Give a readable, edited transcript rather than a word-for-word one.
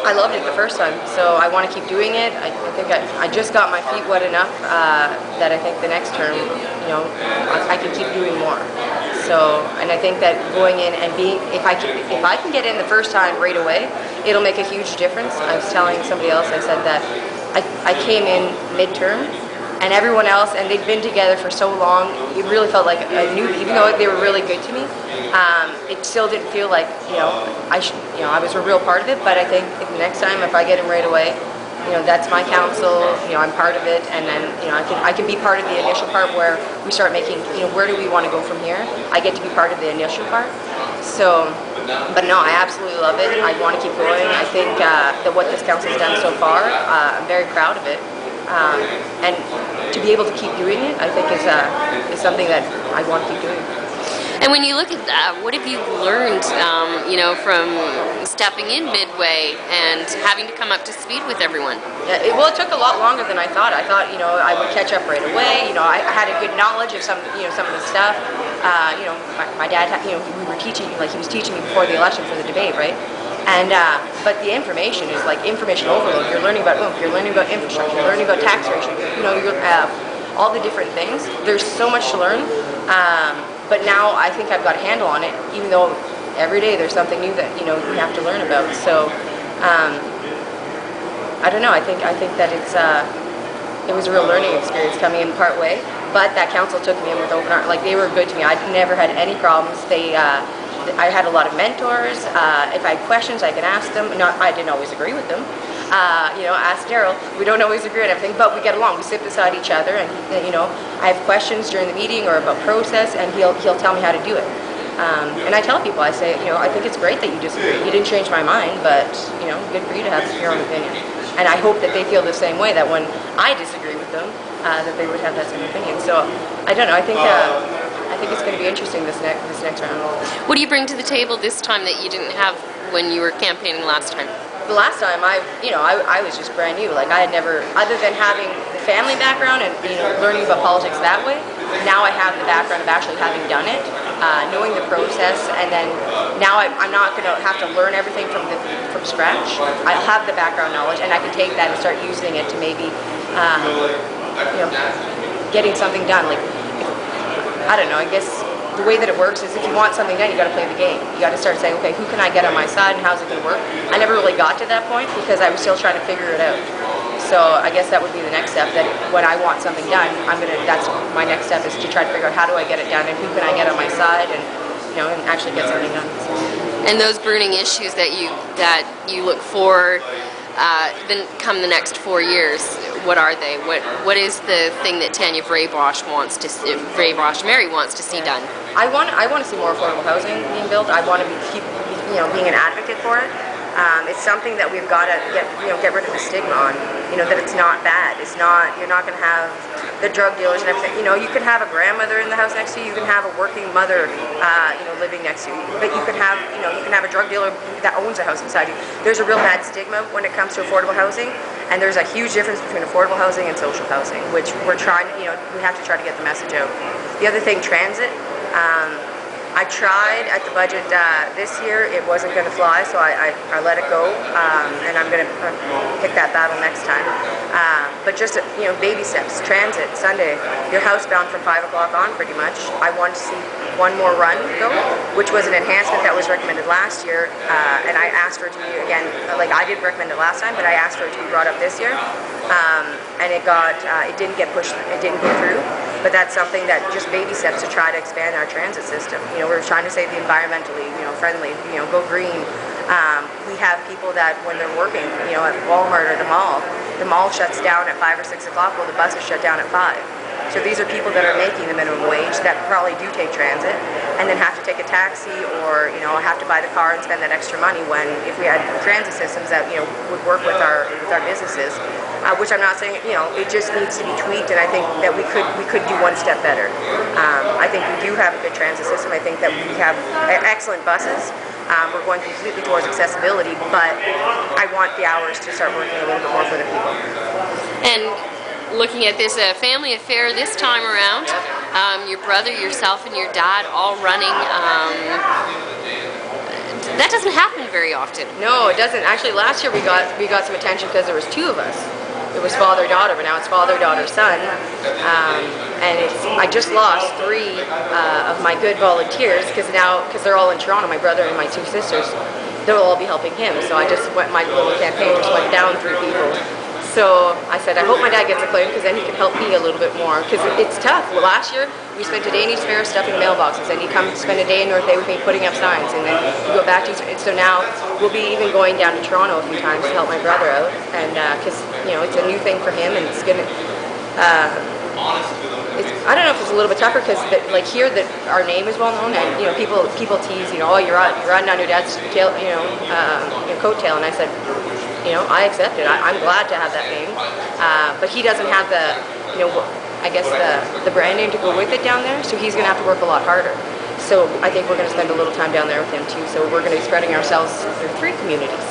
I loved it the first time, so I want to keep doing it. I think I just got my feet wet enough that I think the next term, I can keep doing more. So, and I think that going in and being, if I can get in the first time right away, it'll make a huge difference. I was telling somebody else, I said that I came in midterm, and everyone else, and they'd been together for so long, it really felt like a new, even though they were really good to me, it still didn't feel like, I was a real part of it, but I think the next time, if I get him right away, that's my council, I'm part of it, and then, I can be part of the initial part where we start making, where do we want to go from here? I get to be part of the initial part. So, but no, I absolutely love it. I want to keep going. I think that what this council's done so far, I'm very proud of it. And to be able to keep doing it, I think is something that I want to keep doing. And when you look at that, what have you learned, from stepping in midway and having to come up to speed with everyone? Yeah, it took a lot longer than I thought. I thought, I would catch up right away. I had a good knowledge of some of the stuff. My dad, we were teaching, he was teaching me before the election for the debate, right? And but the information is like information overload. You're learning about you're learning about infrastructure, you're learning about taxation, all the different things. There's so much to learn. But now I think I've got a handle on it, even though every day there's something new that you have to learn about. So I don't know. I think that it was a real learning experience coming in part way. But that council took me in with open arms. Like, they were good to me. I never had any problems. I had a lot of mentors. If I had questions, I could ask them. I didn't always agree with them. Ask Daryl. We don't always agree on everything, but we get along. We sit beside each other, and I have questions during the meeting or about process, and he'll tell me how to do it. And I tell people, I say, I think it's great that you disagree. You didn't change my mind, but good for you to have your own opinion. And I hope that they feel the same way, that when I disagree with them, that they would have that same opinion. So I don't know. I think it's going to be interesting this next round. What do you bring to the table this time that you didn't have when you were campaigning last time? The last time I was just brand new. Like, I had never, other than having the family background and learning about politics that way. Now I have the background of actually having done it, knowing the process, and then now I'm not going to have to learn everything from scratch. I'll have the background knowledge, and I can take that and start using it to maybe getting something done. Like, I don't know. I guess the way that it works is if you want something done, you got to play the game. You got to start saying, okay, who can I get on my side and how's it going to work? I never really got to that point because I was still trying to figure it out. So I guess that would be the next step. That when I want something done, that's my next step, is to try to figure out how do I get it done and who can I get on my side, and and actually get something done. So. And those burning issues that you look for, then come the next 4 years. What are they? What is the thing that Tanya Vraybosch Mary wants to see done? I want to see more affordable housing being built. I want to keep being an advocate for it. It's something that we've got to get rid of the stigma on. That it's not bad. It's not. You're not going to have the drug dealers and everything. You could have a grandmother in the house next to you. You can have a working mother, living next to you. But you can have, a drug dealer that owns a house inside you. There's a real bad stigma when it comes to affordable housing, and there's a huge difference between affordable housing and social housing, which we're trying. We have to try to get the message out. The other thing, transit. I tried at the budget this year. It wasn't going to fly, so I let it go, and I'm going to pick that battle next time. But just baby steps. Transit Sunday. You're housebound from 5 o'clock on, pretty much. I want to see one more run go, which was an enhancement that was recommended last year, and I asked for it to be again. Like, I didn't recommend it last time, but I asked for it to be brought up this year, and it didn't get pushed. It didn't go through. But that's something that just baby steps to try to expand our transit system. We're trying to say the environmentally, friendly, go green. We have people that when they're working, at Walmart or the mall shuts down at 5 or 6 o'clock. Well, the buses shut down at 5. So these are people that are making the minimum wage that probably do take transit, and then have to take a taxi or have to buy the car and spend that extra money. When if we had transit systems that would work with our businesses, which I'm not saying it just needs to be tweaked, and I think that we could do one step better. I think we do have a good transit system. I think that we have excellent buses. We're going completely towards accessibility, but I want the hours to start working a little bit more for the people. And looking at this family affair this time around, your brother, yourself, and your dad all running. That doesn't happen very often. No, it doesn't. Actually, last year we got some attention because there was 2 of us. It was father daughter, but now it's father daughter son, and I just lost 3 of my good volunteers because they're all in Toronto. My brother and my 2 sisters, they'll all be helping him. So I just my little campaign just went down 3 people. So I said, I hope my dad gets a claim because then he can help me a little bit more because it's tough. Well, last year we spent a day in East Ferris stuffing mailboxes, and he'd come spend a day in North Bay with me putting up signs, and then we go back to East Ferris. So now we'll be even going down to Toronto a few times to help my brother out, and because it's a new thing for him, and it's gonna. I don't know if it's a little bit tougher because like here that our name is well known, and people tease, oh, you're riding on your dad's tail, coattail, and I said, I accept it. I'm glad to have that name, but he doesn't have the, I guess the brand name to go with it down there, so he's going to have to work a lot harder. So I think we're going to spend a little time down there with him too. So we're going to be spreading ourselves through 3 communities.